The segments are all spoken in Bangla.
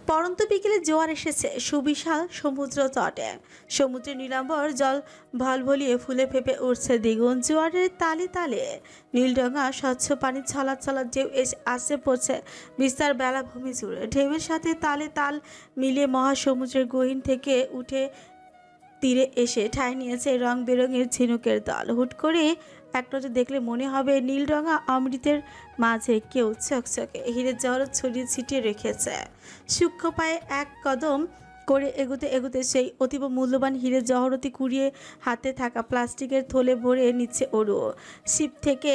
পরন্ত বিকেলে জোয়ার এসেছে সুবিশাল সমুদ্র তটে। সমুদ্রের নীলাম্বর জল ভলভলিয়ে ফুলে ফেপে উঠছে দ্বিগুণ। জোয়ারের তালে তালে নীলডঙা স্বচ্ছ পানি ছলাৎ ছলাৎ ঢেউ এসে আসছে পড়ছে বিস্তার বেলাভূমি জুড়ে। ঢেউয়ের সাথে তালে তাল মিলিয়ে মহাসমুদ্রের গহীন থেকে উঠে তীরে এসে ঠাঁই নিয়েছে রং বেরঙের ঝিনুকের দল। হুট করে এক নজর দেখলে মনে হবে নীলরঙা অমৃতের মাঝে কেউ চকচকে হীরের জহরত ছড়িয়ে ছিটিয়ে রেখেছে। সূক্ষ্ম পায়ে এক কদম করে এগোতে এগোতে সেই অতীব মূল্যবান হীরের জহরতি কুড়িয়ে হাতে থাকা প্লাস্টিকের থলে ভরে নিচ্ছে ওরও। শিপ থেকে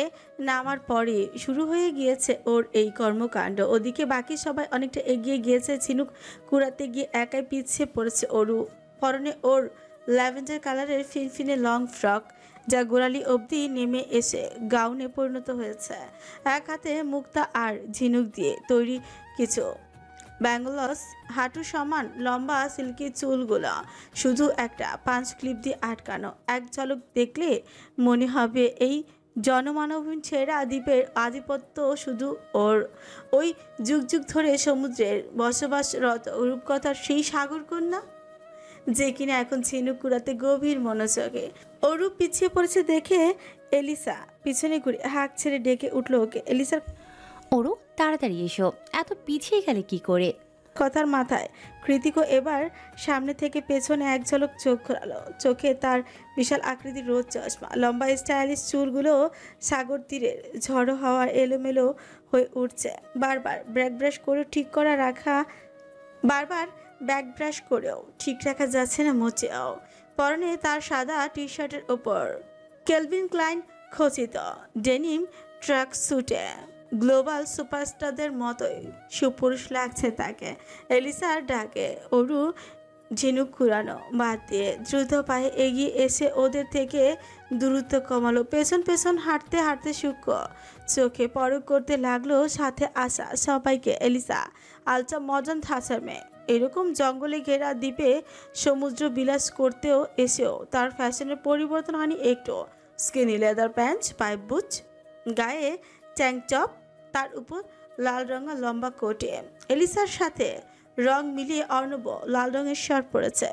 নামার পরে শুরু হয়ে গিয়েছে ওর এই কর্মকাণ্ড। ওদিকে বাকি সবাই অনেকটা এগিয়ে গিয়েছে। ঝিনুক কুড়াতে গিয়ে একাই পিছিয়ে পড়েছে ওরু। পরনে ওর ল্যাভেন্ডার কালারের ফিনফিনে লং ফ্রক, যা গোড়ালি অবধি নেমে এসে গাউনে পরিণত হয়েছে। এক হাতে মুক্তা আর ঝিনুক দিয়ে তৈরি কিছু ব্যাঙ্গলস, হাঁটু সমান লম্বা সিল্কি চুলগুলো শুধু একটা পাঁচ ক্লিপ দিয়ে আটকানো। এক ঝলক দেখলে মনে হবে এই জনমানবহীন ছেঁড়া দ্বীপের আধিপত্য শুধু ওর। ওই যুগ যুগ ধরে সমুদ্রের বসবাসরত রূপকথার সেই সাগরকন্যা, যে কিনা এখন ঝিনুক কুড়াতে গভীর মনোযোগে। অরূপ পিছিয়ে পড়েছে দেখে এলিসা পিছনে ঘুরে হাঁক ছেড়ে ডেকে উঠল ওকে। এলিসার ওরু, তাড়াতাড়ি এসো, এত পিছিয়ে গেলে কি করে? কথার মাথায় কৃতিকও এবার সামনে থেকে পেছনে এক ঝলক চোখ ঘোরালো। চোখে তার বিশাল আকৃতির রোদ চশমা, লম্বা স্টাইলিশ চুলগুলো সাগর তীরের ঝড়ো হাওয়া এলোমেলো হয়ে উঠছে। বারবার ব্যাক ব্রাশ করে ঠিক করা রাখা বারবার ব্যাক ব্রাশ করেও ঠিক রাখা যাচ্ছে না মোটেও। পরনে তার সাদা টি শার্টের ওপর কেলভিন ক্লাইন খচিত ডেনিম ট্র্যাক স্যুটে গ্লোবাল সুপারস্টারদের মতোই সুপুরুষ লাগছে তাকে। এলিসার ডাকে অরু ঝিনুক কুড়ানো বাদ দিয়ে দ্রুত পায়ে এগিয়ে এসে ওদের থেকে দূরত্ব কমালো। পেছন পেছন হাঁটতে হাঁটতে সূক্ষ্ম চোখে পরখ করতে লাগলো সাথে আসা সবাইকে। এলিসা আলচা মজান থাচার মেয়ে, এরকম জঙ্গলে ঘেরা দ্বীপে সমুদ্র বিলাস করতেও এসেও তার ফ্যাশনের পরিবর্তন হয়নি একটু। স্কিনি লেদার প্যান্ট, পাইপ বুট, গায়ে ট্যাঙ্ক টপ, তার উপর লাল রঙা লম্বা কোটে। এলিসার সাথে রং মিলিয়ে অর্ণব লাল রঙের শার্ট পরেছে,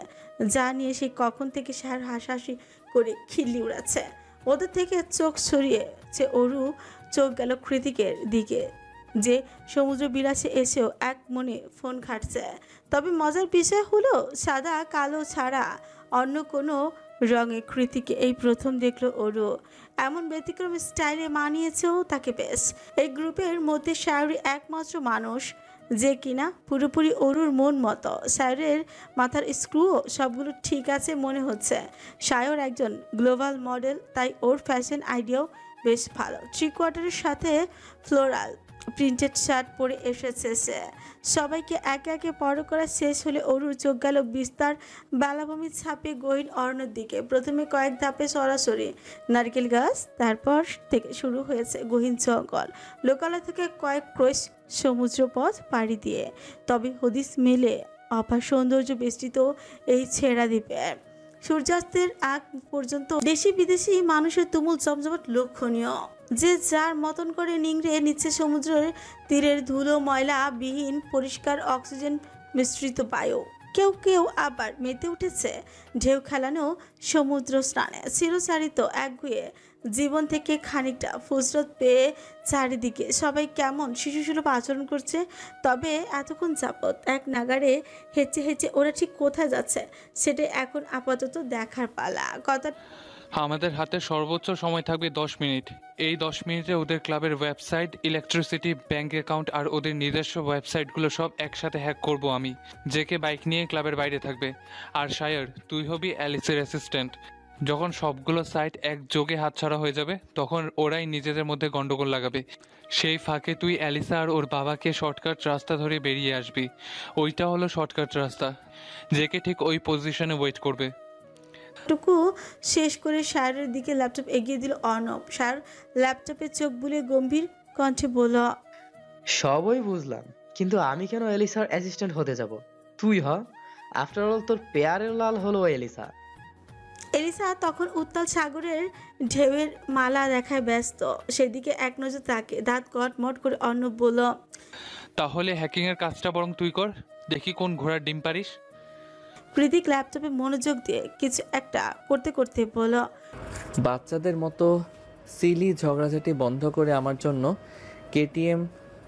যা নিয়ে সে কখন থেকে সার হাসাহাসি করে খিল্লি উড়াচ্ছে। ওদের থেকে চোখ সরিয়েছে অরু। চোখ গেল কৃতিকের দিকে, যে সমুদ্র বিলাসে এসেও এক মনে ফোন ঘাটছে। তবে মজার বিষয় হলো সাদা কালো ছাড়া অন্য কোনো রঙে কৃতিকে এই প্রথম দেখলো ওরু। এমন ব্যতিক্রম স্টাইলে মানিয়েছেও তাকে বেশ। এই গ্রুপের মধ্যে শায়রি একমাত্র মানুষ যে কিনা পুরোপুরি অরুর মন মতো। শায়রের মাথার স্ক্রুও সবগুলো ঠিক আছে মনে হচ্ছে। শায়র একজন গ্লোবাল মডেল, তাই ওর ফ্যাশন আইডিয়াও বেশ ভালো। থ্রি কোয়ার্টারের সাথে ফ্লোরাল প্রিন্টেড শার্ট পরে এসেছে সে। সবাইকে একে একে পরখ করা শেষ হলে অরুর চোখ গেল বিস্তার বেলাভূমি ছাপিয়ে গহীন অরণ্যের দিকে। প্রথমে কয়েক ধাপে সরাসরি নারকেল গাছ, তারপর থেকে শুরু হয়েছে গহীন জঙ্গল। লোকালয় থেকে কয়েক ক্রোশ সমুদ্র পথ পাড়ি দিয়ে তবে হদিস মেলে অপার সৌন্দর্য বেষ্টিত এই ছেঁড়া দ্বীপে। সূর্যাস্তের আগ পর্যন্ত দেশি বিদেশি মানুষের তুমুল জমজমাট লক্ষণীয়, যে যার মতন করে নিংড়ে নিচ্ছে সমুদ্রের তীরের ধুলো ময়লা বিহীন পরিষ্কার অক্সিজেন মিশ্রিত বায়ু। কেউ কেউ আবার মেতে উঠেছে ঢেউ খেলানো সমুদ্র স্নানে। চিরচারিত একগুঁয়ে জীবন থেকে খানিকটা ফুসরত পেয়ে চারিদিকে সবাই কেমন শিশুসুলভ আচরণ করছে। তবে এতক্ষণ যাবৎ এক নাগারে হেঁচে হেঁচে ওরা ঠিক কোথায় যাচ্ছে সেটা এখন আপাতত দেখার পালা। কথা আমাদের হাতে সর্বোচ্চ সময় থাকবে 10 মিনিট। এই 10 মিনিটে ওদের ক্লাবের ওয়েবসাইট, ইলেকট্রিসিটি, ব্যাংক অ্যাকাউন্ট আর ওদের নিজস্ব ওয়েবসাইটগুলো সব একসাথে হ্যাক করব আমি। জেকে বাইক নিয়ে ক্লাবের বাইরে থাকবে, আর শায়র তুই হবি অ্যালিসের অ্যাসিস্ট্যান্ট। যখন সবগুলো সাইট একযোগে হাতছাড়া হয়ে যাবে তখন ওরাই নিজেদের মধ্যে গন্ডগোল লাগাবে। সেই ফাঁকে তুই অ্যালিসা আর ওর বাবাকে শর্টকাট রাস্তা ধরে বেরিয়ে আসবি। ওইটা হলো শর্টকাট রাস্তা। জেকে ঠিক ওই পজিশনে ওয়েট করবে। টুকু শেষ করে শায়রের দিকে ল্যাপটপ এগিয়ে দিল অর্ণব। শায়র ল্যাপটপে চোখ বুলিয়ে গম্ভীর কণ্ঠে বলল, সবই বুঝলাম, কিন্তু আমি কেন এলিসার অ্যাসিস্ট্যান্ট হতে যাব? তুই হ। আফটার অল তোর পেয়ারের লাল হলো এলিসা। এলিসা তখন উত্তাল সাগরের ঢেউয়ের মালা দেখায় ব্যস্ত। সেদিকে এক নজর তাকে দাঁত কটমট করে অর্ণব বলল, তাহলে হ্যাকিংয়ের কাজটা বরং তুই কর। দেখি কোন ঘোড়ার ডিম পারিস। কৃতিক ল্যাপটপে মনোযোগ দিয়ে কিছু একটা করতে করতে বলল, বাচ্চাদের মতো সিলি ঝগড়াঝাটি বন্ধ করে আমার জন্য KTM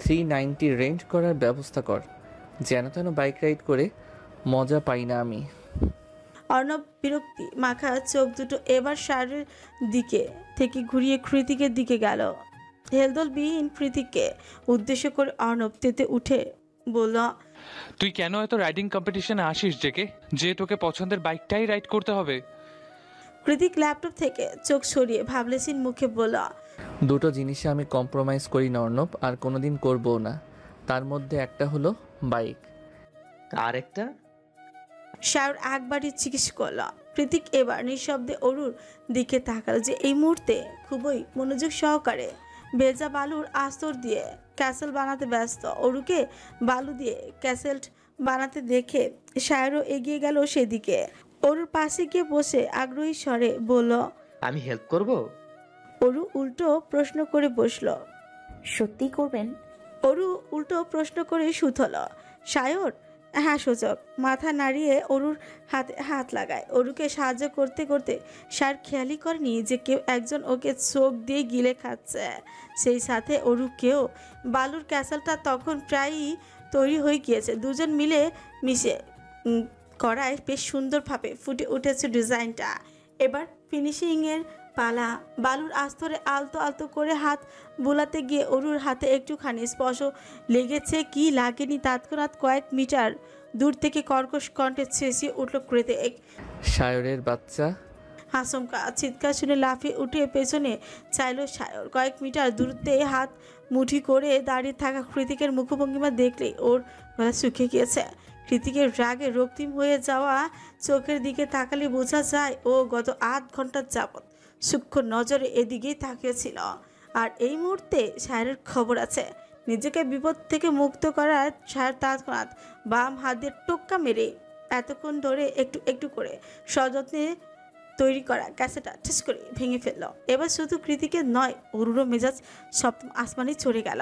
390 রেন্ট করার ব্যবস্থা কর। যেন তেন বাইক রাইড করে মজা পাই না আমি। অর্ণব বিরক্তি মাখা চোখ দুটো এবার শাড়ির দিকে থেকে ঘুরিয়ে কৃতিকের দিকে গেল। হেলদোলবিহীন কৃতিককে উদ্দেশ্য করে অর্ণব তেতে উঠে বলল, তুই কেন এত রাইডিং কম্পিটিশনে আসিস যে তোকে পছন্দের বাইকটাই রাইড করতে হবে? কৃতিক ল্যাপটপ থেকে চোখ সরিয়ে ভাবলেসিন মুখে বলল, দুটো জিনিসে আমি কম্প্রোমাইজ করি না অর্ণব, আর কোনোদিন করবও না। তার মধ্যে একটা হলো বাইক। আরেকটা? শায়র একবারই জিজ্ঞেস করল। কৃতিক এবার নিঃশব্দে অরুর দিকে তাকালো, যে এই মুহূর্তে খুবই মনোযোগ সহকারে ভেজা বালুর আস্তর দিয়ে ক্যাসেল বানাতে ব্যস্ত। অরুকে বালু দিয়ে ক্যাসেল বানাতে দেখে শায়রও এগিয়ে গেল সেদিকে। অরুর পাশে গিয়ে বসে আগ্রহী স্বরে বলল, আমি হেল্প করব? অরু উল্টো প্রশ্ন করে বসল। সত্যি করবেন? অরু উল্টো প্রশ্ন করে শুথল। শায়র হ্যাঁ সূচক মাথা নাড়িয়ে অরুর হাতে হাত লাগায়। অরুকে সাহায্য করতে করতে শায়র খেয়ালই করেনি যে কেউ একজন ওকে চোখ দিয়ে গিলে খাচ্ছে। সেই সাথে অরুকেও। বালুর ক্যাসেলটা তখন প্রায়ই তৈরি হয়ে গিয়েছে। দুজন মিলে মিশে করায় বেশ সুন্দরভাবে ফুটে উঠেছে ডিজাইনটা। এবার ফিনিশিংয়ের পালা। বালুর আস্তরে আলতো আলতো করে হাত বোলাতে গিয়ে অরুর হাতে একটুখানি স্পর্শ লেগেছে কি লাগেনি তৎক্ষণাৎ কয়েক মিটার দূর থেকে কর্কশ কণ্ঠে চেঁচিয়ে উঠল কৃতিক। শায়রের বাচ্চা! আচমকা চিৎকার শুনে লাফিয়ে উঠে পেছনে চাইল শায়র। কয়েক মিটার দূরত্বে হাত মুঠি করে দাঁড়িয়ে থাকা কৃতিকের মুখভঙ্গিমা দেখলেই ওর গলা শুকিয়ে গিয়েছে। কৃতিকের রাগে রক্তিম হয়ে যাওয়া চোখের দিকে তাকালে বোঝা যায় ও গত 8 ঘন্টার যাবৎ সূক্ষ্ম নজরে এদিকেই তাকিয়েছিল। আর এই মুহূর্তে শায়রের খবর আছে। নিজেকে বিপদ থেকে মুক্ত করার শায়র তৎক্ষণাৎ বাম হাত দিয়ে টোক্কা মেরে এতক্ষণ ধরে একটু একটু করে সযত্নে তৈরি করা ক্যাসেটটা ঠেস করে ভেঙে ফেলল। এবার শুধু কৃতিকের নয়, অরুরও মেজাজ সপ্তম আসমানে চড়ে গেল।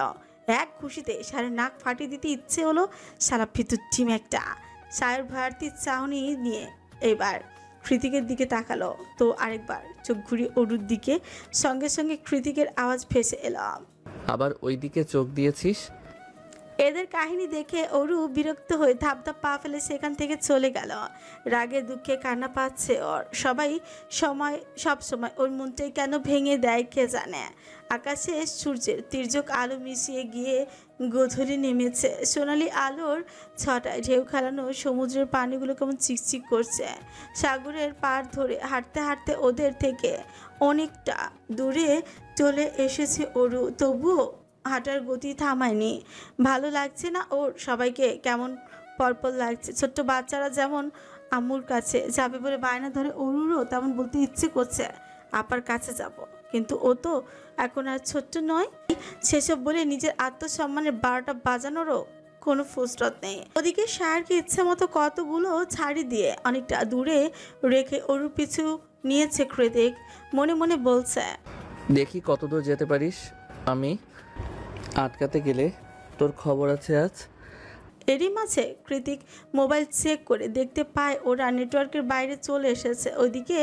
এক খুশিতে শায়রের নাক ফাটিয়ে দিতে ইচ্ছে হলো। সারা ভিতর টিম একটা। শায়র ভারতীর চাহনি নিয়ে এবার কৃতিকের দিকে তাকালো, তো আরেকবার চোখ ঘুরিয়ে অরুর দিকে। সঙ্গে সঙ্গে কৃতিকের আওয়াজ ভেসে এলো, আবার ওই দিকে চোখ দিয়েছিস? এদের কাহিনী দেখে অরু বিরক্ত হয়ে ধাপ ধাপ পা ফেলে সেখান থেকে চলে গেল। রাগে দুঃখে কান্না পাচ্ছে ওর। সব সময় ওর মনটাই কেন ভেঙে দেয় কে জানে। আকাশে সূর্যের তির্যক আলো মিশিয়ে গিয়ে গোধূলি নেমেছে। সোনালি আলোর ছটায় ঢেউ খেলানো সমুদ্রের পানিগুলো কেমন চিকচিক করছে। সাগরের পাড় ধরে হাঁটতে হাঁটতে ওদের থেকে অনেকটা দূরে চলে এসেছে অরু, তবুও হাঁটার গতি থামায়নি। ভালো লাগছে না ওর। সবাইকে কেমন পরপর লাগছে। ছোট্ট বাচ্চারা যেমন আম্মুর কাছে যাবে বলে বায়না ধরে, অরুরও তেমন বলতে ইচ্ছে করছে আপার কাছে যাব, কিন্তু ও তো এখন আর ছোট্ট নয়। সেসব বলে নিজের আত্মসম্মানের 12টা বাজানোরও কোনো ফুসরত নেই। ওদিকে শায়রকে ইচ্ছে মতো কতগুলো ছাড়ি দিয়ে অনেকটা দূরে রেখে অরুর পিছু নিয়েছে কৃতিক। মনে মনে বলছে, দেখি কতদূর যেতে পারিস। আমি আটকাতে গেলে তোর খবর আছে আজ। এরই মাঝে কৃতিক মোবাইল চেক করে দেখতে পায় ওরা নেটওয়ার্কের বাইরে চলে এসেছে। ওইদিকে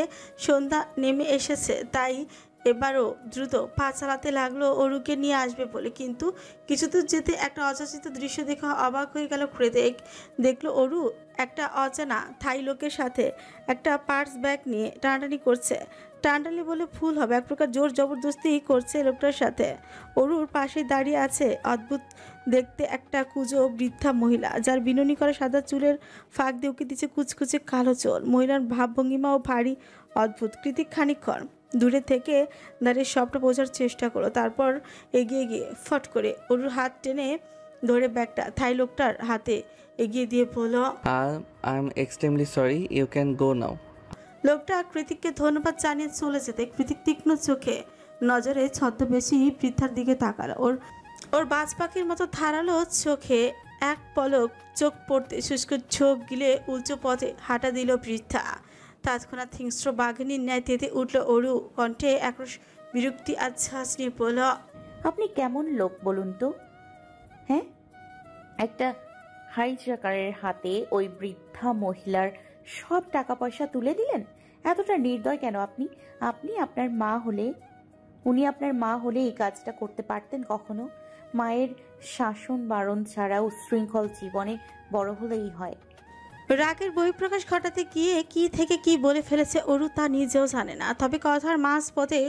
সন্ধ্যা নেমে এসেছে, তাই এবারও দ্রুত পা চালাতে লাগলো অরুকে নিয়ে আসবে বলে। কিন্তু কিছু দূর যেতে একটা অযাচিত দৃশ্য দেখে অবাক হয়ে গেল কৃতিক। দেখলো অরু একটা অচেনা থাই লোকের সাথে একটা পার্স ব্যাগ নিয়ে টানাটানি করছে। টানটানি বলে ভুল হবে, এক প্রকার জোর জবরদস্তি করছে লোকটার সাথে। অরুর পাশে দাঁড়িয়ে আছে অদ্ভুত দেখতে একটা কুজো বৃদ্ধা মহিলা, যার বিনুনি করা সাদা চুলের ফাঁক দিয়ে উঁকি দিচ্ছে কুচকুচে কালো চোল। মহিলার ভাবভঙ্গিমাও ভারী অদ্ভুত। কৃতিক খানিকক্ষণ দূরে থেকে দাঁড়িয়ে সবটা বোঝার চেষ্টা করো, তারপর এগিয়ে গিয়ে ফট করে অরুর হাত টেনে ধরে ব্যাগটা থাই লোকটার হাতে এগিয়ে দিয়ে বলল, I am extremely sorry, you can go now. লোকটা কৃতিককে ধন্যবাদ জানিয়ে চলে যেতে কৃতিক তীক্ষ্ণ চোখে নজরে ছদ্মবেশী বৃদ্ধার দিকে তাকালো। ওর বাজ পাখির মতো ধারালো চোখে এক পলক চোখ পড়তে শুষ্ক চোখ গিলে উঁচু পথে হাঁটা দিল বৃদ্ধা। তৎক্ষণাৎ হিংস্র বাঘিনীর ন্যায় তেতে উঠল অরু। কণ্ঠে একরস বিরক্তি আর ঝাঁস নিয়ে বলল, আপনি কেমন লোক বলুন তো? হ্যাঁ, একটা হাইজ্যাকারের হাতে ওই বৃদ্ধা মহিলার সব টাকা পয়সা তুলে দিলেন? এতটা নির্দয় কেন আপনি? আপনি আপনার মা হলে উনি আপনার মা হলে এই কাজটা করতে পারতেন কখনো? মায়ের শাসন বারণ ছাড়া উচ্ছৃঙ্খল জীবনে বড় হলেই হয়। রাগের বহিঃপ্রকাশ ঘটাতে গিয়ে কি থেকে কি বলে ফেলেছে অরু তা নিজেও জানে না। তবে কথার মাঝপথে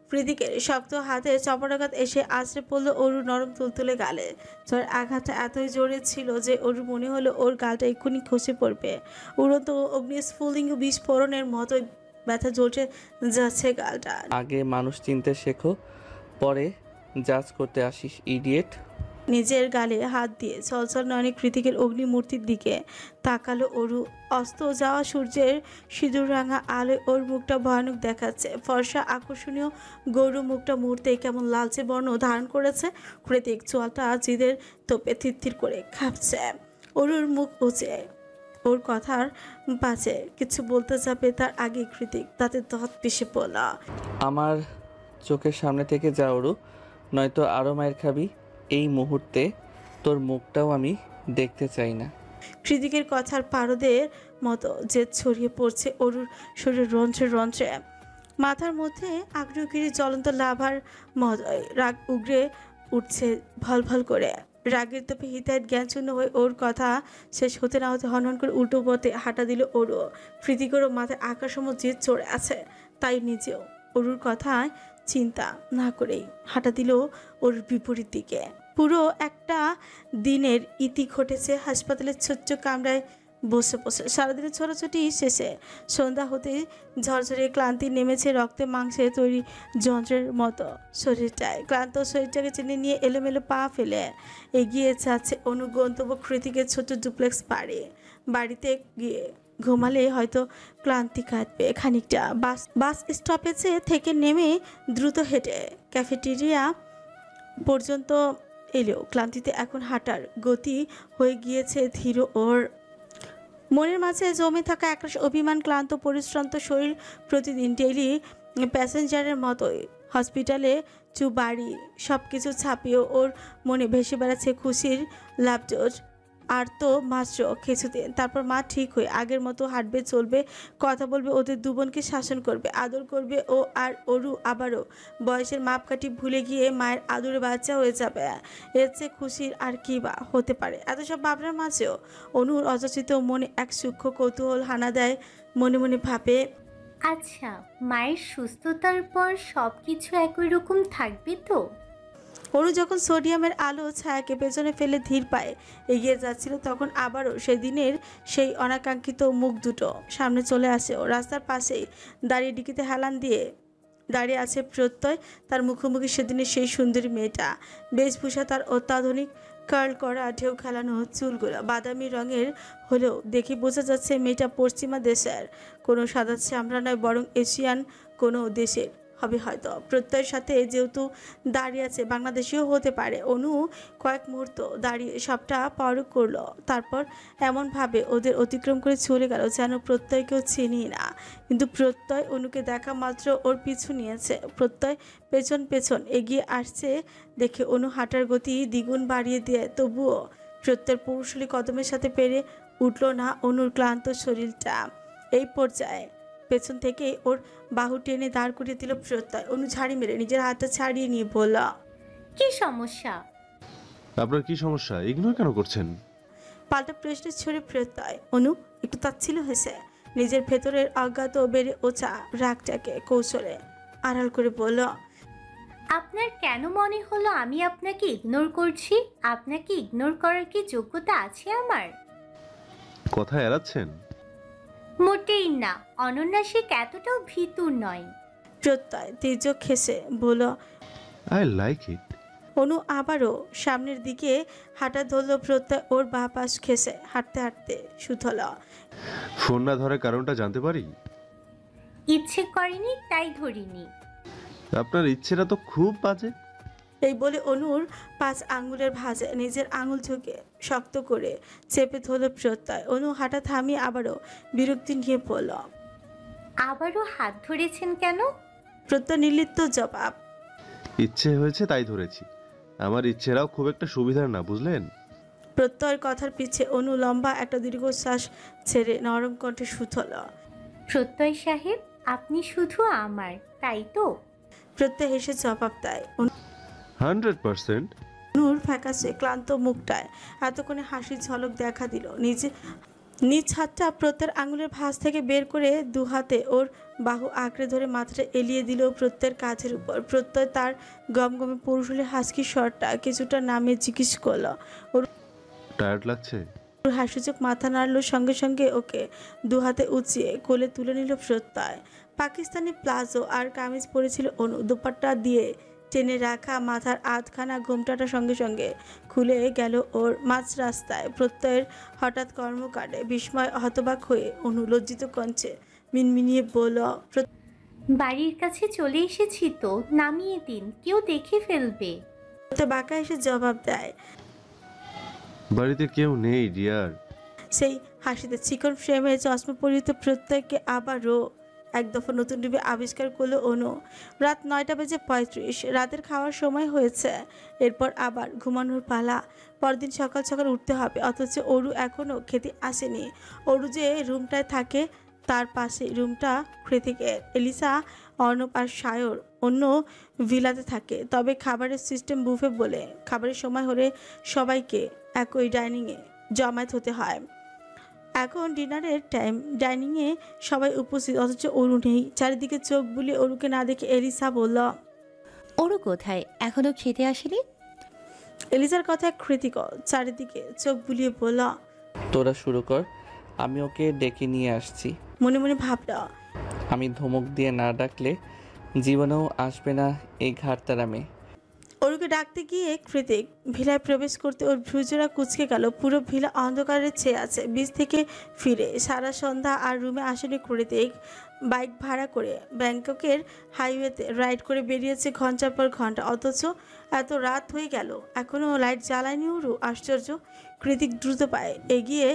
প্রীতিকের শক্ত হাতে চপরাঘাত এসে আছড়ে পড়ল অরুর নরম তুলতুলে গালে। যার আঘাতটা এতই জোরে ছিল যে অরুর মনে হলো ওর গালটা এক্ষুনি খসে পড়বে। উড়ন্ত অগ্নিস্ফুলিঙ্গ বিস্ফোরণের মতোই ব্যথা জ্বলছে যাচ্ছে গালটা। আগে মানুষ চিনতে শেখো, পরে জাজ করতে আসিস, ইডিয়েট। নিজের গালে হাত দিয়ে চলচল নয়নে কৃতিকের অগ্নিমূর্তির দিকে তাকালো অরু। অস্ত যাওয়া সূর্যের সিঁদুর রাঙা আলোয় ওর মুখটা ভয়ানক দেখাচ্ছে। ফর্সা আকর্ষণীয় গৌর মুখটা মুহূর্তেই কেমন লালচে বর্ণ ধারণ করেছে। কৃতিক চোয়ালটা জিদের তোপে থিরথির করে কাঁপছে। অরুর মুখ উঁচে, ওর কথার পাশে কিছু বলতে যাবে তার আগে কৃতিক তাতে দত পিষে পড়ল। আমার চোখের সামনে থেকে যা ওরু, নয়তো আরও মায়ের খাবি। এই মুহূর্তে তোর মুখটাও আমি দেখতে চাই না। কৃতিকের কথার পারদের মতো জেদ ছড়িয়ে পড়ছে অরুর শরীর রঞ্চে রঞ্চে। মাথার মধ্যে আগ্নেয়গিরি জ্বলন্ত লাভার মতোই রাগ উগরে উঠছে ভল ভল করে। রাগের তোপে হিতায়ত জ্ঞানশূন্য হয়ে ওর কথা শেষ হতে না হতে হনহন করে উল্টো পথে হাঁটা দিল ওরু। কৃতিকেরও মাথায় আকাশসম জেদ চড়ে আছে, তাই নিজেও অরুর কথায় চিন্তা না করেই হাঁটা দিল ওর বিপরীত দিকে। পুরো একটা দিনের ইতি ঘটেছে হাসপাতালের ছোট্ট কামরায় বসে বসে। সারাদিনের ছোটাছুটি শেষে সন্ধ্যা হতে ঝরঝরে ক্লান্তি নেমেছে রক্তে মাংসে তৈরি যন্ত্রের মতো শরীরটায়। ক্লান্ত শরীরটাকে টেনে নিয়ে এলোমেলো পা ফেলে এগিয়ে যাচ্ছে অনুগন্তব্য কৃতিকের ছোট্ট ডুপ্লেক্স বাড়িতে গিয়ে ঘুমালে হয়তো ক্লান্তি কাটবে খানিকটা। বাস স্টপেজে থেকে নেমে দ্রুত হেঁটে ক্যাফেটেরিয়া পর্যন্ত এলেও ক্লান্তিতে এখন হাঁটার গতি হয়ে গিয়েছে ধীর। ওর মনের মাঝে জমে থাকা একরাশ অভিমান, ক্লান্ত পরিশ্রান্ত শরীর প্রতিদিন ডেইলি প্যাসেঞ্জারের মতোই হসপিটালে বাড়ি সব কিছু ছাপিয়েও ওর মনে ভেসে বেড়াচ্ছে খুশির লাভজোজ। আর তো মাত্র কিছুদিন, তারপর মা ঠিক হয়ে আগের মতো হাঁটবে, চলবে, কথা বলবে, ওদের দুবোনকে শাসন করবে, আদর করবে। ও আর অরু আবারও বয়সের মাপকাঠি ভুলে গিয়ে মায়ের আদরে বাচ্চা হয়ে যাবে। এর চেয়ে খুশির আর কি বা হতে পারে? এত সব ভাবনার মাঝেও অনুর অযাচিত মনে এক সূক্ষ্ম কৌতূহল হানা দেয়। মনে মনে ভাবে, আচ্ছা, মায়ের সুস্থতার পর সব কিছু একই রকম থাকবে তো? অরু যখন সোডিয়ামের আলো ছায়াকে পেছনে ফেলে ধীর পায়ে এগিয়ে যাচ্ছিল, তখন আবারও সেদিনের সেই অনাকাঙ্ক্ষিত মুখ দুটো সামনে চলে আসে। ও রাস্তার পাশেই দাঁড়িয়ে ডিকিতে হেলান দিয়ে দাঁড়িয়ে আছে প্রত্যয়। তার মুখোমুখি সেদিনের সেই সুন্দরী মেয়েটা। বেশভূষা তার অত্যাধুনিক কার্ল করা ঢেউ খেলানো চুলগুলো বাদামি রঙের হলেও দেখে বোঝা যাচ্ছে মেয়েটা পশ্চিমা দেশের কোনো সাদা চামড়া নয়, বরং এশিয়ান কোনো দেশের হবে হয়তো। প্রত্যয়ের সাথে যেহেতু দাঁড়িয়ে আছে, বাংলাদেশিও হতে পারে। অনু কয়েক মুহূর্ত দাঁড়িয়ে সবটা পরখ করলো, তারপর এমনভাবে ওদের অতিক্রম করে চলে গেল যেন প্রত্যয়কেও চিনি না। কিন্তু প্রত্যয় অনুকে দেখা মাত্র ওর পিছু নিয়েছে। প্রত্যয় পেছন পেছন এগিয়ে আসছে দেখে অনু হাঁটার গতি দ্বিগুণ বাড়িয়ে দিয়ে তবুও প্রত্যয়ের পৌরুষালী কদমের সাথে পেরে উঠল না অনুর ক্লান্ত শরীরটা। এই পর্যায়ে পেছন থেকে ওর বাহু টেনে দাঁড় করিয়ে দিল প্রত্যয়। অনু ঝাড়ি মেরে নিজের হাতটা ছাড়িয়ে নিয়ে বলল, কি সমস্যা? আপনার কি সমস্যা? ইগনোর কেন করছেন? পাল্টা প্রশ্ন ছুড়ে প্রত্যয়। অনু একটু তাচ্ছিল হয়েছে, নিজের ভেতরের অজ্ঞাত বেড়ে ওঠা রাগটাকে কৌশলে আড়াল করে বলল, আপনার কেন মনে হলো আমি আপনাকে ইগনোর করছি? আপনাকে ইগনোর করার কি যোগ্যতা আছে আমার? কথা এড়াচ্ছেন? মোটেই না, অনন্যা শেখ এতটাও ভীতু নয়। প্রত্যয় তির্যক খেসে বলল। I like it. অনু আবারও সামনের দিকে হাঁটা ধরল। প্রত্যয় ওর বাঁ পাশ খেসে হাঁটতে হাঁটতে সুথল। ফোন না ধরার কারণটা জানতে পারি? ইচ্ছে করেনি তাই ধরিনি। আপনার ইচ্ছেটা তো খুব বাজে। এই বলে অনুর 5 আঙ্গুলের ভাঁজে নিজের আঙুল ঝুঁকে শক্ত করে চেপে ধরল প্রত্যয়। অনু হাঁটা থামিয়ে আবারও বিরক্তি নিয়ে বলল, আবারও হাত ধরেছেন কেন? প্রত্যয় নির্লিপ্ত জবাব, ইচ্ছে হয়েছে তাই ধরেছি। আমার ইচ্ছেরাও খুব একটা সুবিধার না, বুঝলেন? প্রত্যয়ের কথার পিছে অনু লম্বা একটা দীর্ঘশ্বাস ছেড়ে নরম কণ্ঠে সুথল। প্রত্যয় সাহেব, আপনি শুধু আমার, তাই তো? প্রত্যয় হেসে জবাব দেয়। 100%। অনুর ফ্যাকাশে ক্লান্ত মুখটায় এতক্ষণে হাসির ঝলক দেখা দিল। নিজ হাতটা প্রত্যয়ের আঙুলের ভাঁজ থেকে বের করে দু হাতে ওর বাহু আঁকড়ে ধরে মাথাটা এলিয়ে দিল প্রত্যয়ের কাঁধের উপর। প্রত্যয় তার গমগমে পৌরুষের হাসকি স্বরটা কিছুটা নামিয়ে জিজ্ঞেস করলো। টায়ার্ড লাগছে? ওর হাসিচোখ মাথা নাড়ল, সঙ্গে সঙ্গে ওকে দু হাতে উঁচিয়ে কোলে তুলে নিল প্রত্যয়। পাকিস্তানি প্লাজো আর কামিজ পরেছিল অনু। দুপাট্টা দিয়ে টেনে রাখা মাথার আধখানা ঘোমটাটা সঙ্গে সঙ্গে খুলে গেল ওর মাঝ রাস্তায়। প্রত্যয়ের হঠাৎ কর্মকাণ্ডে বিস্ময় হতবাক হয়ে অনু লজ্জিত কণ্ঠে মিনমিনিয়ে বলল, বাড়ির কাছে চলে এসেছি তো, নামিয়ে দিন, কেউ দেখে ফেলবে। প্রত্যয় বাঁকা এসে জবাব দেয়, বাড়িতে কেউ নেই ডিয়ার। সেই হাসিতে চিকন ফ্রেমে চশমা পরিহিত প্রত্যয়কে আবারও এক দফা নতুন রূপে আবিষ্কার করলো অনু। রাত 9:35। রাতের খাওয়ার সময় হয়েছে। এরপর আবার ঘুমানোর পালা। পরদিন সকাল সকাল উঠতে হবে, অথচ অরু এখনও খেতে আসেনি। অরু যে রুমটায় থাকে তার পাশে রুমটা কৃতিকের। এলিসা, অর্ণব আর সায়র অন্য ভিলাতে থাকে, তবে খাবারের সিস্টেম বুফে বলে খাবারের সময় হলে সবাইকে একই ডাইনিংয়ে জমায়েত হতে হয়। এখন ডিনারের টাইম, ডাইনিংয়ে সবাই উপস্থিত, অথচ অরু নেই। চারিদিকে চোখ বুলিয়ে অরুকে না দেখে এলিসা বলল, ওরও কোথায়, এখনো খেতে আসেনি? এলিসার কথায় কৃতিক চারিদিকে চোখ বুলিয়ে বলল, তোরা শুরু কর, আমি ওকে ডেকে নিয়ে আসছি। মনে মনে ভাবল, আমি ধমক দিয়ে না ডাকলে জীবনেও আসবে না এই ঘাটতারা মেয়ে। অরুকে ডাকতে গিয়ে কৃতিক ভিলায় প্রবেশ করতে ওর ভ্রুজোড়া কুঁচকে গেল। পুরো ভিলা অন্ধকারে ছেয়ে আছে। বীজ থেকে ফিরে সারা সন্ধ্যা আর রুমে আসেনি কৃতিক। বাইক ভাড়া করে ব্যাংককের হাইওয়েতে রাইড করে বেরিয়েছে ঘন্টার পর ঘন্টা, অথচ এত রাত হয়ে গেল এখনও লাইট জ্বালায়নি অরু। আশ্চর্য। কৃতিক দ্রুত পায়ে এগিয়ে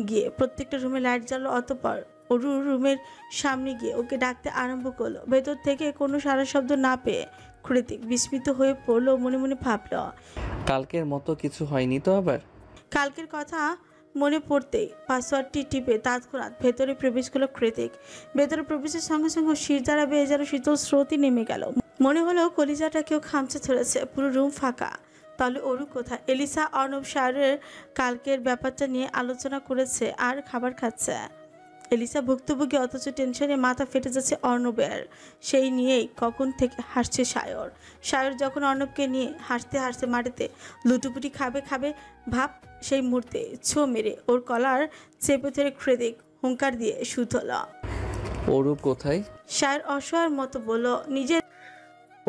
গিয়ে প্রত্যেকটা রুমে লাইট জ্বালো। অতঃপর অরুর রুমের সামনে গিয়ে ওকে ডাকতে আরম্ভ করলো। ভেতর থেকে কোনো সারা শব্দ না পেয়ে কৃতিক বিস্মিত হয়ে পড়লো। মনে মনে ভাবল, কালকের মতো কিছু হয়নি তো আবার? কালকের কথা মনে পড়তেই পাসওয়ার্ডটি টিপে তৎক্ষণাৎ ভেতরে প্রবেশ করলো কৃতিক। ভেতরে প্রবেশের সঙ্গে সঙ্গে শির দ্বারা বেয়ে যেন শীতল স্রোতই নেমে গেল। মনে হলো কলিজাটা কেউ খামচে ধরেছে। পুরো রুম ফাঁকা। তাহলে অরু কোথায়? এলিসা, অর্ণব, সায়রের কালকের ব্যাপারটা নিয়ে আলোচনা করেছে আর খাবার খাচ্ছে। এলিসা ভুক্তভোগী, অথচ টেনশনে মাথা ফেটে যাচ্ছে অর্ণবের। সেই নিয়েই কখন থেকে হাসছে সায়র। সায়র যখন অর্ণবকে নিয়ে হাসতে হাসতে মাটিতে লুটুপুটি খাবে ভাব, সেই মুহূর্তে ছো মেরে ওর কলার চেপে ধরে কৃতিক হুঙ্কার দিয়ে সুতল। ওরু কোথায়? সায়র অসহায়ের মতো বলল, নিজের।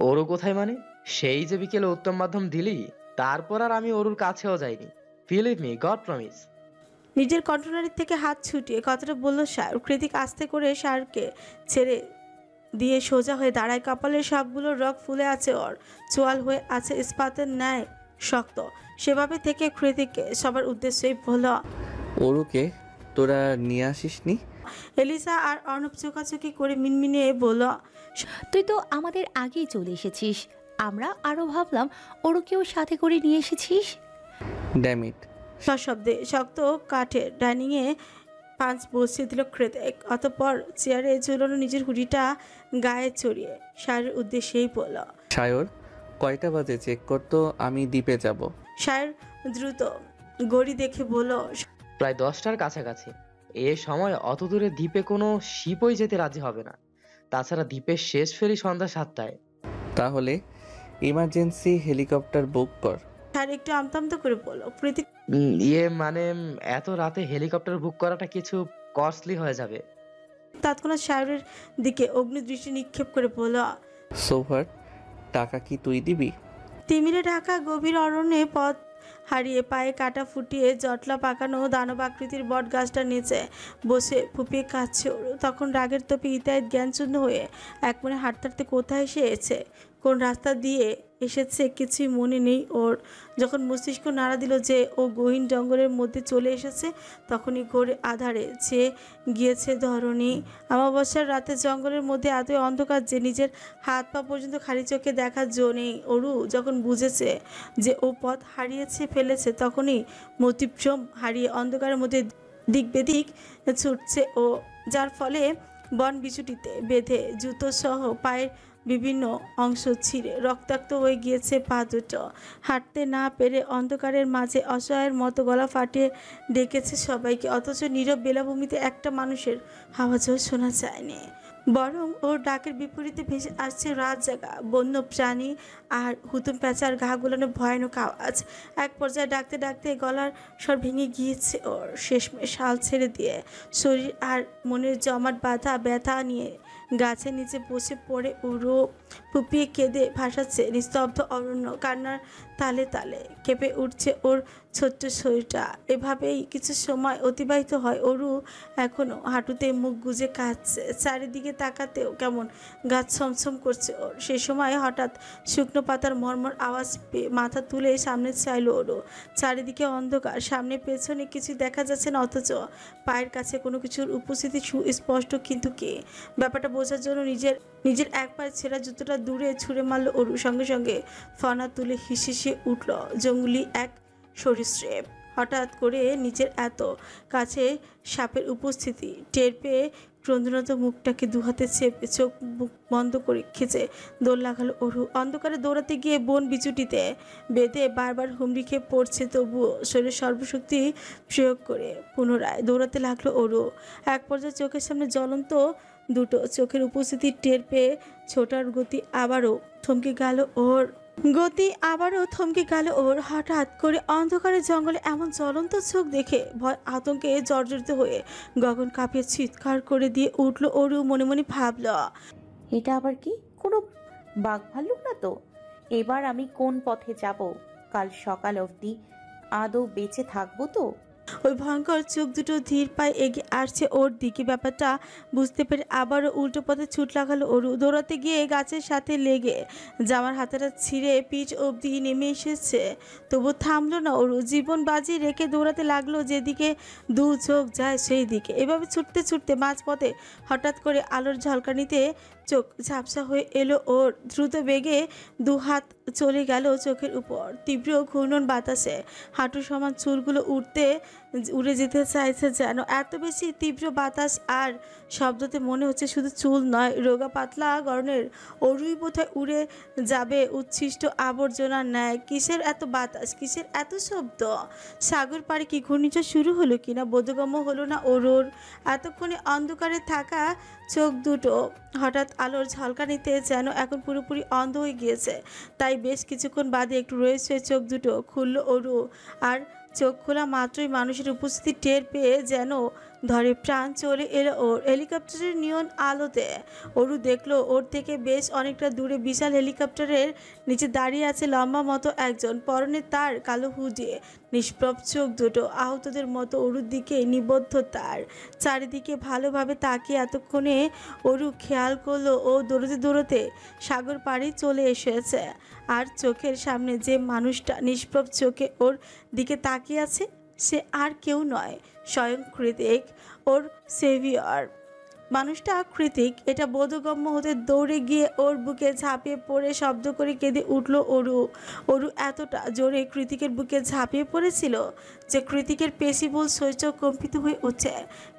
ওরও কোথায় মানে? সেই যে বিকেলে উত্তম মাধ্যম দিলি, তারপর আর আমি ওরুর কাছেও যাইনি। Believe me, god promise. নিজের কণ্ঠনালীর থেকে হাত ছুটিয়ে কথাটা বলল সায়র। কৃতিক আস্তে করে সায়রকে ছেড়ে দিয়ে সোজা হয়ে দাঁড়ায়। কপালের সবগুলো রগ ফুলে আছে, ওর চোয়াল হয়ে আছে ইস্পাতের ন্যায় শক্ত। সেভাবে থেকে কৃতিককে সবার উদ্দেশ্যেই বলল, ওরুকে তোরা নিয়ে আসিসনি? এলিসা আর অর্ণব চোখাচোখি করে মিনমিনিয়ে বলল, তুই তো আমাদের আগেই চলে এসেছিস, আমরা আরও ভাবলাম ওরকেও সাথে করে নিয়ে এসেছিস। ড্যামিট। সশব্দে শক্ত কাঠের ডাইনিংয়ে পাঁচ বসিয়ে দিল কৃতিক। অতঃপর চেয়ারে ঝুলানো নিজের হুডিটা গায়ে চড়িয়ে সায়রের উদ্দেশ্যেই বলল, সায়র, কয়টা বাজে চেক করতো, আমি দ্বীপে যাব। সায়র দ্রুত গড়ি দেখে বলল, প্রায় 10টার কাছাকাছি। এ সময় অত দূরে দ্বীপে কোনো শিপই যেতে রাজি হবে না। তাছাড়া দ্বীপের শেষ ফেরি সন্ধ্যা 7টায়। তাহলে ইমার্জেন্সি হেলিকপ্টার বুক কর। সায়র একটু আমতামতো করে বলল, কৃতিক মানে এত রাতে হেলিকপ্টার বুক করাটা কিছু কস্টলি হয়ে যাবে। তৎক্ষণাৎ সায়রের দিকে অগ্নিদৃষ্টি নিক্ষেপ করে বলল, সোফার টাকা কি তুই দিবি? তিমিরে ঢাকা গভীর অরণ্যে পথ হারিয়ে পায়ে কাটা ফুটিয়ে জটলা পাকানো দানব আকৃতির বট গাছটার নিচে বসে ফুপিয়ে কাঁদছে ওর। তখন রাগের তোপে ইতায়েত জ্ঞানশূন্য হয়ে এক মনে হাঁটতে হাঁটতে কোথায় এসে কোন রাস্তা দিয়ে এসেছে কিছুই মনে নেই ওর। যখন মস্তিষ্ক নাড়া দিল যে ও গহীন জঙ্গলের মধ্যে চলে এসেছে, তখনই ঘোর আধারে ছেয়ে গিয়েছে ধরণী। অমাবস্যার রাতে জঙ্গলের মধ্যে এতই অন্ধকার যে নিজের হাত পা পর্যন্ত খালি চোখে দেখার জো নেই। অরু যখন বুঝেছে যে ও পথ হারিয়েছে ফেলেছে, তখনই মতিভ্রম হারিয়ে অন্ধকারের মধ্যে দিক বেদিক ছুটছে ও, যার ফলে বন বিছুটিতে বেঁধে জুতো সহ পায়ের বিভিন্ন অংশ ছিঁড়ে রক্তাক্ত হয়ে গিয়েছে পা দুটো। হাঁটতে না পেরে অন্ধকারের মাঝে অসহায়ের মতো গলা ফাটিয়ে ডেকেছে সবাইকে, অথচ নীরব বেলাভূমিতে একটা মানুষের আওয়াজও শোনা যায়নি। বরং ওর ডাকের বিপরীতে ভেসে আসছে রাত জাগা বন্য প্রাণী আর হুতুম প্যাঁচার গা গোলানো ভয়ানক আওয়াজ। এক পর্যায়ে ডাকতে ডাকতে গলার স্বর ভেঙে গিয়েছে ওর। শেষমেশ হাল ছেড়ে দিয়ে শরীর আর মনের জমাট বাঁধা ব্যথা নিয়ে গাছের নিচে বসে পড়ে উড়ো ফুপিয়ে কেঁদে ভাসাচ্ছে নিস্তব্ধ অরণ্য। কান্নার তালে তালে কেঁপে উঠছে ওর ছোট্ট শরীরটা। এভাবেই কিছু সময় অতিবাহিত হয়। অরু এখনও হাঁটুতে মুখ গুজে কাঁদছে, চারিদিকে তাকাতেও কেমন গাছ ছমছম করছে ওর। সে সময় হঠাৎ শুকনো পাতার মর্মর আওয়াজ পেয়ে মাথা তুলে সামনে চাইল ওরও। চারিদিকে অন্ধকার, সামনে পেছনে কিছু দেখা যাচ্ছে না, অথচ পায়ের কাছে কোনো কিছুর উপস্থিতি সুস্পষ্ট। কিন্তু কে? ব্যাপারটা বোঝার জন্য নিজের এক পায়ের ছেঁড়া জুতোটা দূরে ছুঁড়ে মারল অরু। সঙ্গে সঙ্গে ফনা তুলে হিসিয়ে উঠল জঙ্গলি এক সরীসৃপ। হঠাৎ করে নিজের এত কাছে সাপের উপস্থিতি টের পেয়ে ক্রন্দনত মুখটাকে দুহাতে চেপে চোখ মুখ বন্ধ করে খেঁচে দৌড় লাগালো অরু। অন্ধকারে দৌড়াতে গিয়ে বন বিচুটিতে বেঁধে বারবার হুমড়ি খেয়ে পড়ছে, তবুও শরীরের সর্বশক্তি প্রয়োগ করে পুনরায় দৌড়াতে লাগলো অরু। এক পর্যায়ে চোখের সামনে জ্বলন্ত দুটো চোখের উপস্থিতি টের পেয়ে ছোটার গতি আবারও থমকে গেল ওর। হঠাৎ করে অন্ধকারের জঙ্গলে এমন জ্বলন্ত চোখ দেখে ভয় আতঙ্কে জর্জরিত হয়ে গগন কাঁপিয়ে চিৎকার করে দিয়ে উঠল অরু। মনে মনে ভাবল, এটা আবার কি? কোনো বাঘ ভাল্লুক না তো? এবার আমি কোন পথে যাব? কাল সকাল অবধি আদৌ বেঁচে থাকবো তো? ওই ভয়ঙ্কর চোখ দুটো ধীর পায়ে এগিয়ে আসছে ওর দিকে। ব্যাপারটা বুঝতে পেরে আবারও উল্টো পথে ছুট লাগালো অরু। দৌড়াতে গিয়ে গাছের সাথে লেগে জামার হাতাটা ছিঁড়ে পিচ অবধি নেমে এসেছে, তবু থামলো না অরু। জীবন বাজি রেখে দৌড়াতে লাগলো যেদিকে দু চোখ যায় সেই দিকে। এভাবে ছুটতে ছুটতে মাঝপথে হঠাৎ করে আলোর ঝলকানিতে চোখ ঝাপসা হয়ে এলো ওর। দ্রুত বেগে দু হাত চলে গেল চোখের উপর। তীব্র ঘূর্ণন বাতাসে হাঁটু সমান চুলগুলো উড়ে যেতে চাইছে যেন। এত বেশি তীব্র বাতাস আর শব্দতে মনে হচ্ছে শুধু চুল নয়, রোগা পাতলা গরনের অরুই বোধহয় উড়ে যাবে উচ্ছিষ্ট আবর্জনার ন্যায়। কিসের এত বাতাস, কিসের এত শব্দ? সাগর পাড়ে কি ঘূর্ণিঝড় শুরু হলো কিনা বোধগম্য হলো না ওরুর। এতক্ষণে অন্ধকারে থাকা চোখ দুটো হঠাৎ আলোর ঝলকানিতে যেন এখন পুরোপুরি অন্ধ হয়ে গিয়েছে। তাই বেশ কিছুক্ষণ বাদে একটু রয়েছে চোখ দুটো খুলল অরু। আর চোখ খোলা মাত্রই মানুষের উপস্থিতি টের পেয়ে যেন ধরে প্রাণ চলে এলো ওর। হেলিকপ্টারের নিয়ন আলোতে অরু দেখলো ওর থেকে বেশ অনেকটা দূরে বিশাল হেলিকপ্টারের নিচে দাঁড়িয়ে আছে লম্বা মতো একজন, পরনে তার কালো হুডি, নিষ্প্রভ চোখ দুটো আহতদের মতো অরুর দিকে নিবদ্ধ। তার চারিদিকে ভালোভাবে তাকিয়ে এতক্ষণে অরু খেয়াল করলো ও দৌড়তে দৌড়তে সাগর পাড়ে চলে এসেছে। আর চোখের সামনে যে মানুষটা নিষ্প্রভ চোখে ওর দিকে তাকিয়ে আছে, সে আর কেউ নয়, স্বয়ং কৃতিক, ওর সেভিয়র। মানুষটা কৃতিক এটা বোধগম্য হতে দৌড়ে গিয়ে ওর বুকে ঝাঁপিয়ে পড়ে শব্দ করে কেঁদে উঠল অরু এতটা জোরে কৃতিকের বুকে ঝাঁপিয়ে পড়েছিল যে কৃতিকের পেশিবুল শৈচক কম্পিত হয়ে উঠছে।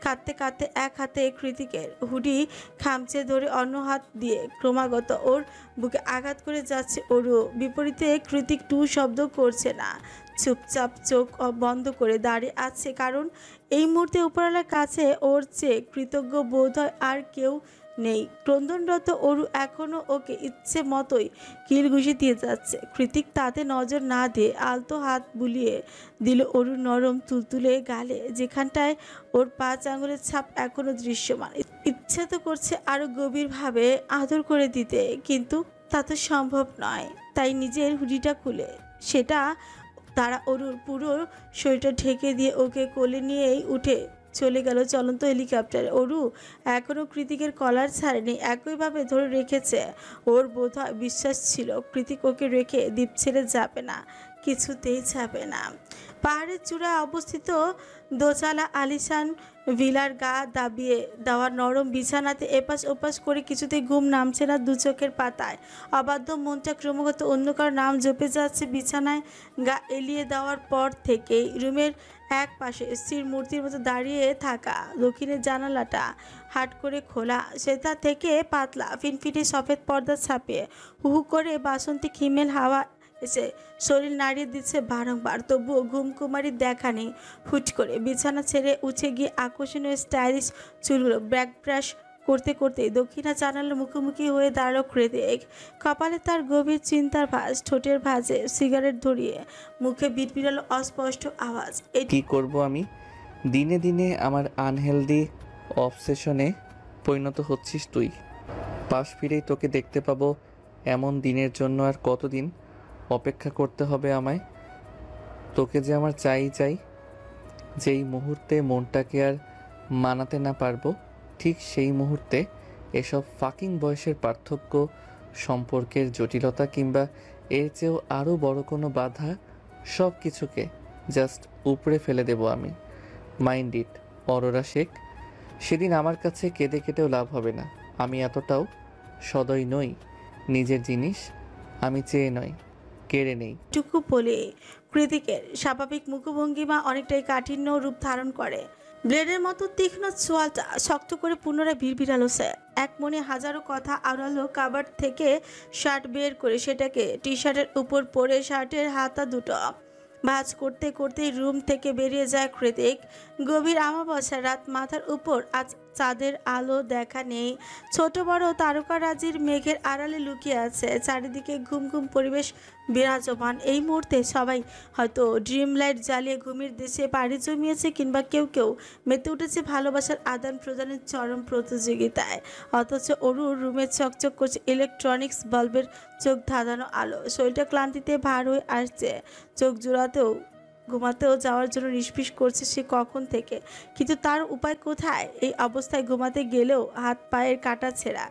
কাঁদতে কাঁদতে এক হাতে কৃতিকের হুডি খামচে ধরে অন্য হাত দিয়ে ক্রমাগত ওর বুকে আঘাত করে যাচ্ছে অরু। বিপরীতে কৃতিক টু শব্দ করছে না, চুপচাপ চোখ বন্ধ করে দাঁড়িয়ে আছে। কারণ এই মুহূর্তে উপরওয়ালার কাছে ওর চেয়ে কৃতজ্ঞ বোধ হয় আর কেউ নেই। ক্রন্দনরত অরু এখনও ওকে ইচ্ছে মতোই কিল ঘুষি দিয়ে যাচ্ছে। কৃতিক তাতে নজর না দিয়ে আলতো হাত বুলিয়ে দিল অরু নরম তুলতুলে গালে, যেখানটায় ওর 5 আঙুলের ছাপ এখনও দৃশ্যমান। ইচ্ছে তো করছে আরও গভীরভাবে আদর করে দিতে, কিন্তু তা তো সম্ভব নয়। তাই নিজের হুডিটা খুলে সেটা তারা অরুর পুরো শরীরটা ঢেকে দিয়ে ওকে কোলে নিয়েই উঠে চলে গেল চলন্ত হেলিকপ্টারে। অরু এখনও কৃতিকের কলার ছাড়েনি, একইভাবে ধরে রেখেছে। ওর বোধহয় বিশ্বাস ছিল কৃতিক ওকে রেখে দ্বীপ ছেড়ে যাবে না, কিছুতেই যাবে না। পাহাড়ের চূড়ায় অবস্থিত দোচালা আলিশান ভিলার গা দাবিয়ে দেওয়া নরম বিছানাতে এপাশ ওপাশ করে কিছুতেই ঘুম নামছে না দু চোখের পাতায়। অবাধ্য মনটা ক্রমাগত অন্য কারো নাম জপে যাচ্ছে। বিছানায় গা এলিয়ে দেওয়ার পর থেকেই রুমের এক পাশে স্থির মূর্তির মতো দাঁড়িয়ে থাকা দক্ষিণের জানালাটা হাট করে খোলা, সেটা থেকে পাতলা ফিনফিনে সফেদ পর্দা ছাপিয়ে হুহু করে বাসন্তী হিমেল হাওয়া এসে শরীর নাড়িয়ে দিচ্ছে বারংবার, তবুও ঘুমকুমারির দেখা নেই। হুট করে বিছানা ছেড়ে উঠে গিয়ে আকর্ষণীয় স্টাইলিশ চুলগুলো ব্যাক ব্রাশ করতে করতে দক্ষিণা জানালার মুখোমুখি হয়ে দাঁড়ালো কৃতিক। কপালে তার গভীর চিন্তার ভাঁজ, ঠোঁটের ভাঁজে সিগারেট ধরিয়ে মুখে বিড়বিড়ালো অস্পষ্ট আওয়াজ। কি করব আমি? দিনে দিনে আমার আনহেলদি অবসেশনে পরিণত হচ্ছিস তুই। পাশ ফিরেই তোকে দেখতে পাবো এমন দিনের জন্য আর কতদিন অপেক্ষা করতে হবে আমায়? তোকে যে আমার চাই, যেই মুহূর্তে মনটাকে আর মানাতে না পারবো, ঠিক সেই মুহূর্তে এসব ফাকিং বয়সের পার্থক্য, সম্পর্কের জটিলতা কিংবা এর চেয়েও আরও বড় কোনো বাধা, সব কিছুকে জাস্ট উপড়ে ফেলে দেব আমি। Mind it Aurora Sheikh. সেদিন আমার কাছে কেঁদে কেটেও লাভ হবে না। আমি এতটাও সদয় নই। নিজের জিনিস আমি চেয়ে নয়, কেড়ে নেই। টুকু বলে কৃতিকের স্বাভাবিক মুখভঙ্গিমা অনেকটাই কাঠিন্য রূপ ধারণ করে। ব্লেডের মতো তীক্ষ্ণ ছোঁয়াটা শক্ত করে পুনরায় ভিড়ভিড়ালো সে। এক মনে হাজারো কথা আড়ালো কাবার থেকে শার্ট বের করে সেটাকে টি শার্টের উপর পরে শার্টের হাতা দুটো ভাঁজ করতে করতেই রুম থেকে বেরিয়ে যায় কৃতিক। গভীর আমাবস্যার রাত, মাথার উপর আজ চাঁদের আলো দেখা নেই। ছোট বড় তারকারাজির মেঘের আড়ালে লুকিয়ে আছে। চারিদিকে ঘুম ঘুম পরিবেশ বিরাজমান। এই মুহূর্তে সবাই হয়তো ড্রিম লাইট জ্বালিয়ে ঘুমের দেশে পাড়ি জমিয়েছে, কিংবা কেউ কেউ মেতে উঠেছে ভালোবাসার আদান প্রদানের চরম প্রতিযোগিতায়। অথচ অরুর রুমে চকচক করছে ইলেকট্রনিক্স বাল্বের চোখ ধাঁধানো আলো। শরীরটা ক্লান্তিতে ভার হয়ে আসছে। চোখ জোড়াতেও ঘুমাতেও যাওয়ার জন্য নিষ্পিস করছে সে কখন থেকে, কিন্তু তার উপায় কোথায়? এই অবস্থায় ঘুমাতে গেলেও হাত পায়ের কাটা ছেঁড়া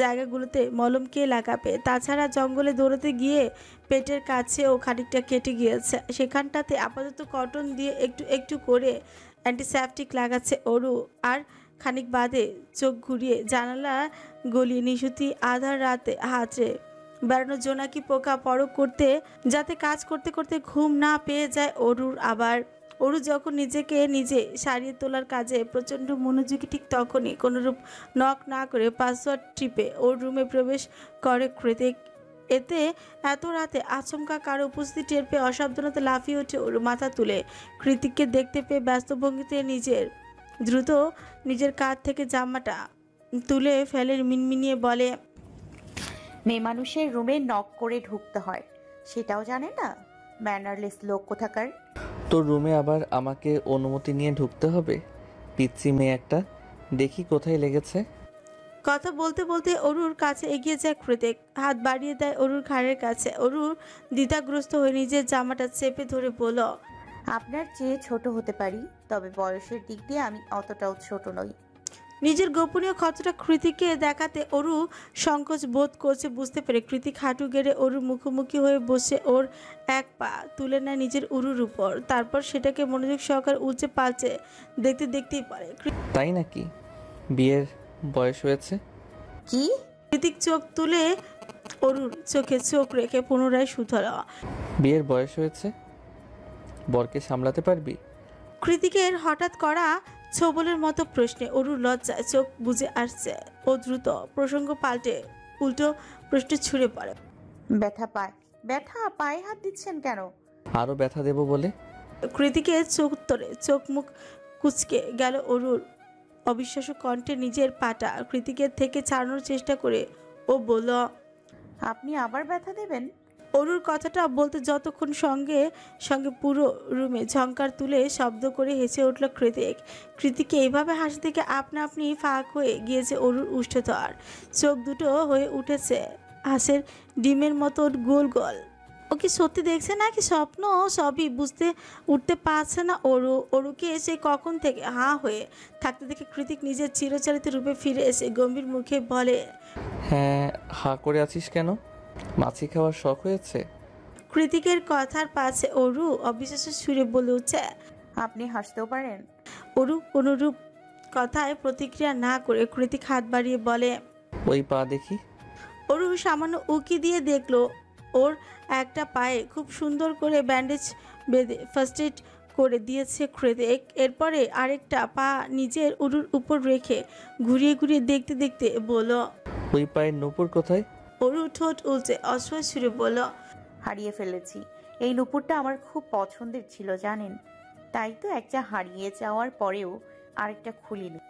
জায়গাগুলোতে মলম কে লাগাবে? তাছাড়া জঙ্গলে দৌড়াতে গিয়ে পেটের কাছেও খানিকটা কেটে গিয়েছে, সেখানটাতে আপাতত কটন দিয়ে একটু একটু করে অ্যান্টিসেপটিক লাগাচ্ছে অরু। আর খানিক বাদে চোখ ঘুরিয়ে জানালা গলিয়ে নিশুতি আধার রাতে হাতড়ে বেড়ানো জোনাকি পোকা পরক করতে, যাতে কাজ করতে করতে ঘুম না পেয়ে যায় অরুর। আবার অরু যখন নিজেকে নিজে সারিয়ে তোলার কাজে প্রচণ্ড মনোযোগী, ঠিক তখনই কোনোরূপ নক না করে পাসওয়ার্ড টিপে ওর রুমে প্রবেশ করে কৃতিক। এতে এত রাতে আচমকা কারো উপস্থিতি টের পেয়ে অসাবধানতা লাফিয়ে ওঠে ওর। মাথা তুলে কৃতিককে দেখতে পেয়ে ব্যস্ত ভঙ্গিতে দ্রুত নিজের কাঁধ থেকে জামাটা তুলে ফেলে মিনমিনিয়ে বলে, মেয়ে মানুষের রুমে নক করে ঢুকতে হয়, সেটাও জানে না? ম্যানারলেস লোক কোথাকার। তোর রুমে আবার আমাকে অনুমতি নিয়ে ঢুকতে হবে? পিচ্ছি মেয়ে একটা, দেখি কোথায় লেগেছে। কথা বলতে বলতে অরুর কাছে এগিয়ে যায় কৃতিক, হাত বাড়িয়ে দেয় অরুর ঘাড়ের কাছে। অরুর দ্বিধাগ্রস্ত হয়ে নিজের জামাটা চেপে ধরে বলল, আপনার চেয়ে ছোট হতে পারি, তবে বয়সের দিক দিয়ে আমি অতটাও ছোট নই। নিজের গোপনীয় ক্ষতটা কৃতিককে দেখাতে অরু সংকোচ বোধ করছে। বুঝতে পেরে কৃতিক হাঁটু গেড়ে অরুর মুখোমুখি হয়ে বসে ওর এক পা তুলে নেয় নিজের উরুর উপর। তারপর সেটাকে মনোযোগ সহকারে উল্চে পাল্টে দেখতে দেখতেই পারে। তাই নাকি? বিয়ের বয়স হয়েছে? কি? কৃতিক চোখ তুলে অরুর চোখে চোখ রেখে পুনরায় শুধালো, বিয়ের বয়স হয়েছে? বরকে সামলাতে পারবি? কৃতিকের হঠাৎ করা ছোবলের মতো প্রশ্নে অরুর লজ্জায় চোখ বুজে আসছে। ও দ্রুত প্রসঙ্গ পাল্টে উল্টো প্রশ্ন ছুড়ে পড়ে, ব্যথা পায়? ব্যথা পায়ে হাত দিচ্ছেন কেন? আরও ব্যথা দেব বলে। কৃতিকের চোখ উত্তরে চোখ মুখ কুচকে গেল অরুর। অবিশ্বাস্য কণ্ঠে নিজের পাটা কৃতিকের থেকে ছাড়ানোর চেষ্টা করে ও বলল, আপনি আবার ব্যথা দেবেন? অরুর কথাটা বলতে যতক্ষণ সঙ্গে সঙ্গে পুরো রুমে ঝংকার তুলে শব্দ করে হেসে উঠল কৃতিক। কৃতিককে এইভাবে হাসি থেকে আপনা আপনি ফাঁক হয়ে গিয়েছে অরুর উষ্ঠধর। চোখ দুটো হয়ে উঠেছে হাঁসের ডিমের মতো গোল গোল। ও কি সত্যি দেখছে নাকি স্বপ্ন? সবই বুঝতে উঠতে পারছে না অরুকে এসে কখন থেকে হাঁ হয়ে থাকতে দেখে কৃতিক নিজের চিরচারিত রূপে ফিরে এসে গম্ভীর মুখে বলে, হ্যাঁ, হা করে আছিস কেন? মাছি খাওয়ার শখ হয়েছে? কৃতিকের কথার পাশে অরু অবিশ্বাস্য সুরে বলে উঠছে। আপনি হাসতেও পারেন? অরু কোনরূপ কথায় প্রতিক্রিয়া না করে কৃতিক হাত বাড়িয়ে বলে। ওই পা দেখি। অরু সামান্য উকি দিয়ে দেখলো ওর একটা পায়ে খুব সুন্দর করে ব্যান্ডেজ বেঁধে ফার্স্ট এড করে দিয়েছে কৃতিক। এরপরে আরেকটা পা নিজের অরুর উপর রেখে ঘুরিয়ে ঘুরিয়ে দেখতে দেখতে বলল, ওই পায়ের নূপুর কোথায়? অরু ঠোঁট উল্টে অসহায় সুরে বলল, হারিয়ে ফেলেছি। এই নুপুরটা আমার খুব পছন্দের ছিল জানেন, তাই তো একটা হারিয়ে যাওয়ার পরেও আরেকটা খুলিনি।